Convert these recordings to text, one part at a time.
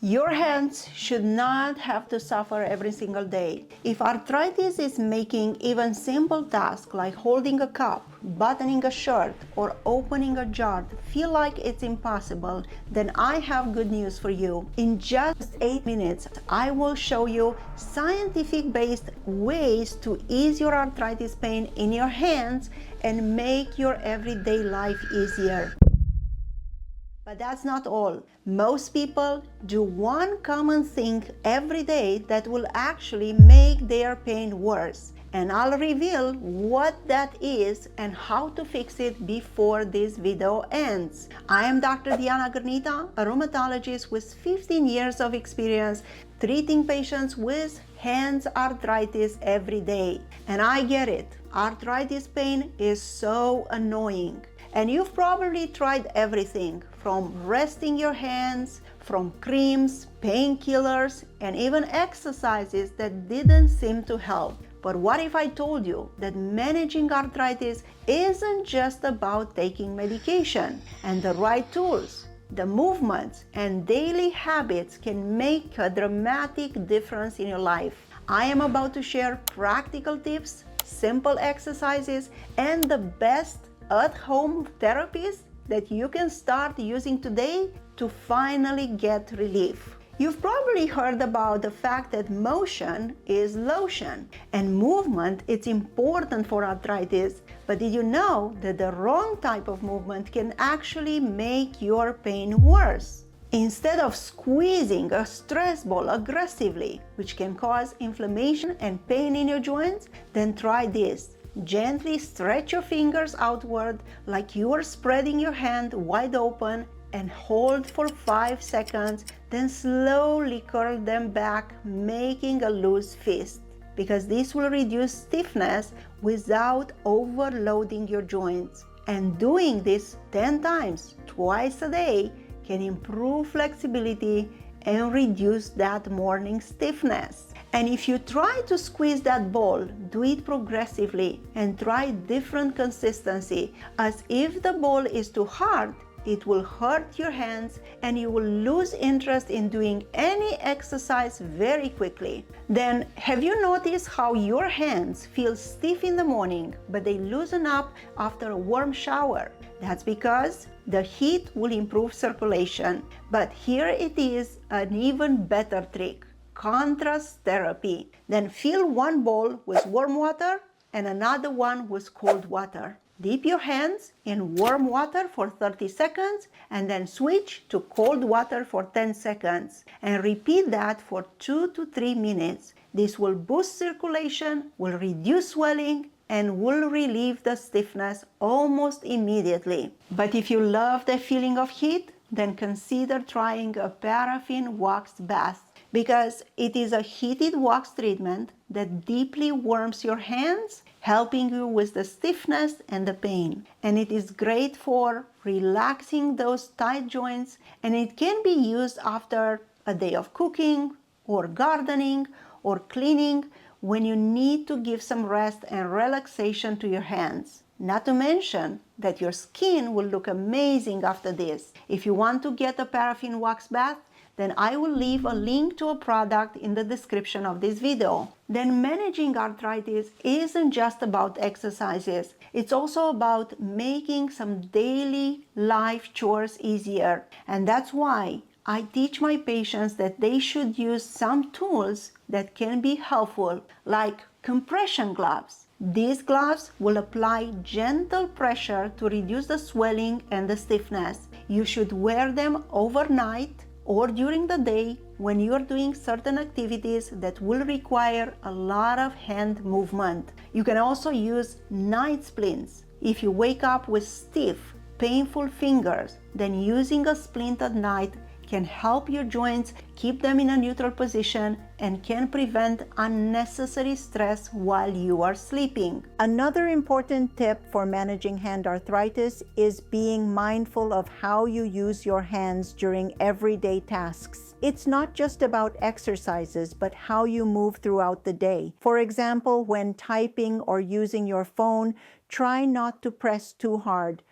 Your hands should not have to suffer every single day. If arthritis is making even simple tasks like holding a cup, buttoning a shirt, or opening a jar feel like it's impossible, then I have good news for you. In just 8 minutes, I will show you scientific-based ways to ease your arthritis pain in your hands and make your everyday life easier. But that's not all. Most people do one common thing every day that will actually make their pain worse. And I'll reveal what that is and how to fix it before this video ends. I am Dr. Girnita, a rheumatologist with 15 years of experience treating patients with hands arthritis every day. And I get it. Arthritis pain is so annoying. And you've probably tried everything from resting your hands, from creams, painkillers, and even exercises that didn't seem to help. But what if I told you that managing arthritis isn't just about taking medication, and the right tools, the movements, and daily habits can make a dramatic difference in your life? I am about to share practical tips, simple exercises, and the best at-home therapies that you can start using today to finally get relief. You've probably heard about the fact that motion is lotion and movement is important for arthritis, but did you know that the wrong type of movement can actually make your pain worse? Instead of squeezing a stress ball aggressively, which can cause inflammation and pain in your joints, then try this. Gently stretch your fingers outward like you are spreading your hand wide open and hold for 5 seconds, then slowly curl them back, making a loose fist, because this will reduce stiffness without overloading your joints. And doing this 10 times, twice a day, can improve flexibility and reduce that morning stiffness. And if you try to squeeze that ball, do it progressively and try different consistency, as if the ball is too hard, it will hurt your hands and you will lose interest in doing any exercise very quickly. Then, have you noticed how your hands feel stiff in the morning, but they loosen up after a warm shower? That's because the heat will improve circulation. But here it is, an even better trick. Contrast therapy. Then fill one bowl with warm water and another one with cold water. Dip your hands in warm water for 30 seconds and then switch to cold water for 10 seconds and repeat that for 2 to 3 minutes. This will boost circulation, will reduce swelling, and will relieve the stiffness almost immediately. But if you love the feeling of heat, then consider trying a paraffin wax bath, because it is a heated wax treatment that deeply warms your hands, helping you with the stiffness and the pain. And it is great for relaxing those tight joints, and it can be used after a day of cooking or gardening or cleaning when you need to give some rest and relaxation to your hands. Not to mention that your skin will look amazing after this. If you want to get a paraffin wax bath, then I will leave a link to a product in the description of this video. Then managing arthritis isn't just about exercises. It's also about making some daily life chores easier. And that's why I teach my patients that they should use some tools that can be helpful, like compression gloves. These gloves will apply gentle pressure to reduce the swelling and the stiffness. You should wear them overnight or during the day when you are doing certain activities that will require a lot of hand movement. You can also use night splints. If you wake up with stiff, painful fingers, then using a splint at night can help your joints keep them in a neutral position and can prevent unnecessary stress while you are sleeping. Another important tip for managing hand arthritis is being mindful of how you use your hands during everyday tasks. It's not just about exercises, but how you move throughout the day. For example, when typing or using your phone, try not to press too hard.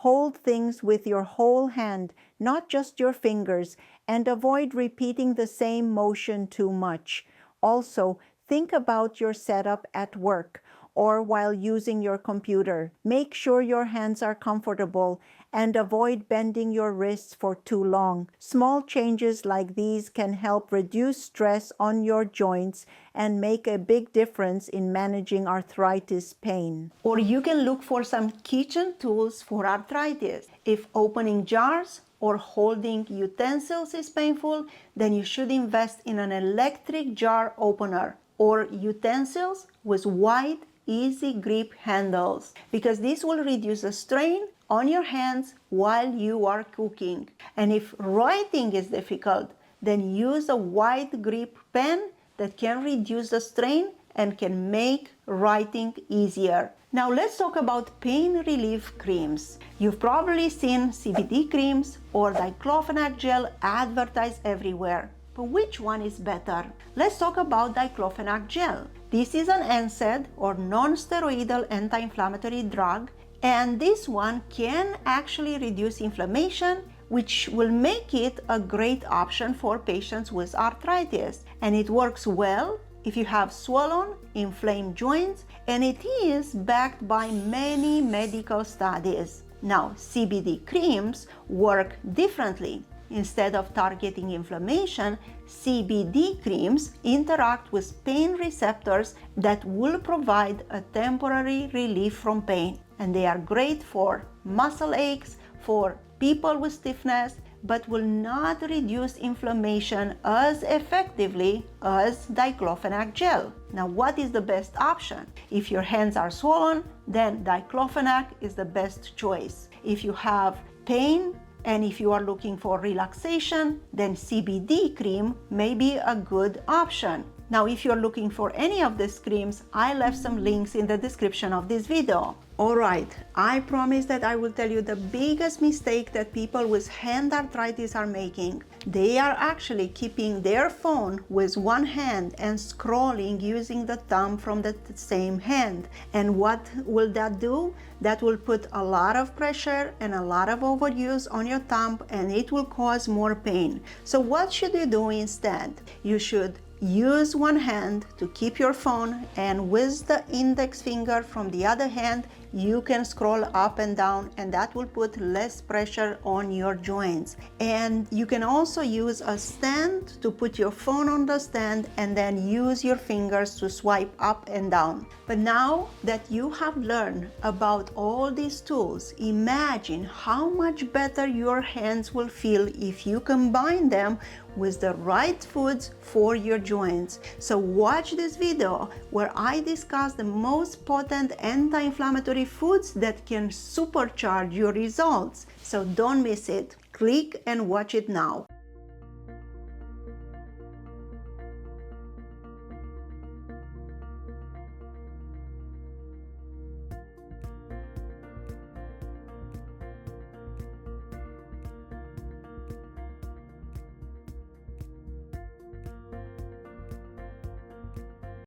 Hold things with your whole hand, not just your fingers, and avoid repeating the same motion too much. Also, think about your setup at work or while using your computer. Make sure your hands are comfortable and avoid bending your wrists for too long. Small changes like these can help reduce stress on your joints and make a big difference in managing arthritis pain. Or you can look for some kitchen tools for arthritis. If opening jars or holding utensils is painful, then you should invest in an electric jar opener or utensils with wide, easy grip handles, because this will reduce the strain on your hands while you are cooking. And if writing is difficult, then use a wide grip pen that can reduce the strain and can make writing easier. Now let's talk about pain relief creams. You've probably seen CBD creams or diclofenac gel advertised everywhere. But which one is better? Let's talk about diclofenac gel. This is an NSAID or non-steroidal anti-inflammatory drug, and this one can actually reduce inflammation, which will make it a great option for patients with arthritis. And it works well if you have swollen, inflamed joints, and it is backed by many medical studies. Now, CBD creams work differently. Instead of targeting inflammation, CBD creams interact with pain receptors that will provide a temporary relief from pain. And they are great for muscle aches, for people with stiffness, but will not reduce inflammation as effectively as diclofenac gel. Now, what is the best option? If your hands are swollen, then diclofenac is the best choice. If you have pain, and if you are looking for relaxation, then CBD cream may be a good option. Now, if you're looking for any of these creams, I left some links in the description of this video. Alright, I promise that I will tell you the biggest mistake that people with hand arthritis are making. They are actually keeping their phone with one hand and scrolling using the thumb from the same hand. And what will that do? That will put a lot of pressure and a lot of overuse on your thumb, and it will cause more pain. So what should you do instead? You should use one hand to keep your phone, and with the index finger from the other hand, you can scroll up and down, and that will put less pressure on your joints. And you can also use a stand to put your phone on the stand and then use your fingers to swipe up and down. But now that you have learned about all these tools, imagine how much better your hands will feel if you combine them with the right foods for your joints. So watch this video where I discuss the most potent anti-inflammatory foods that can supercharge your results. So don't miss it. Click and watch it now.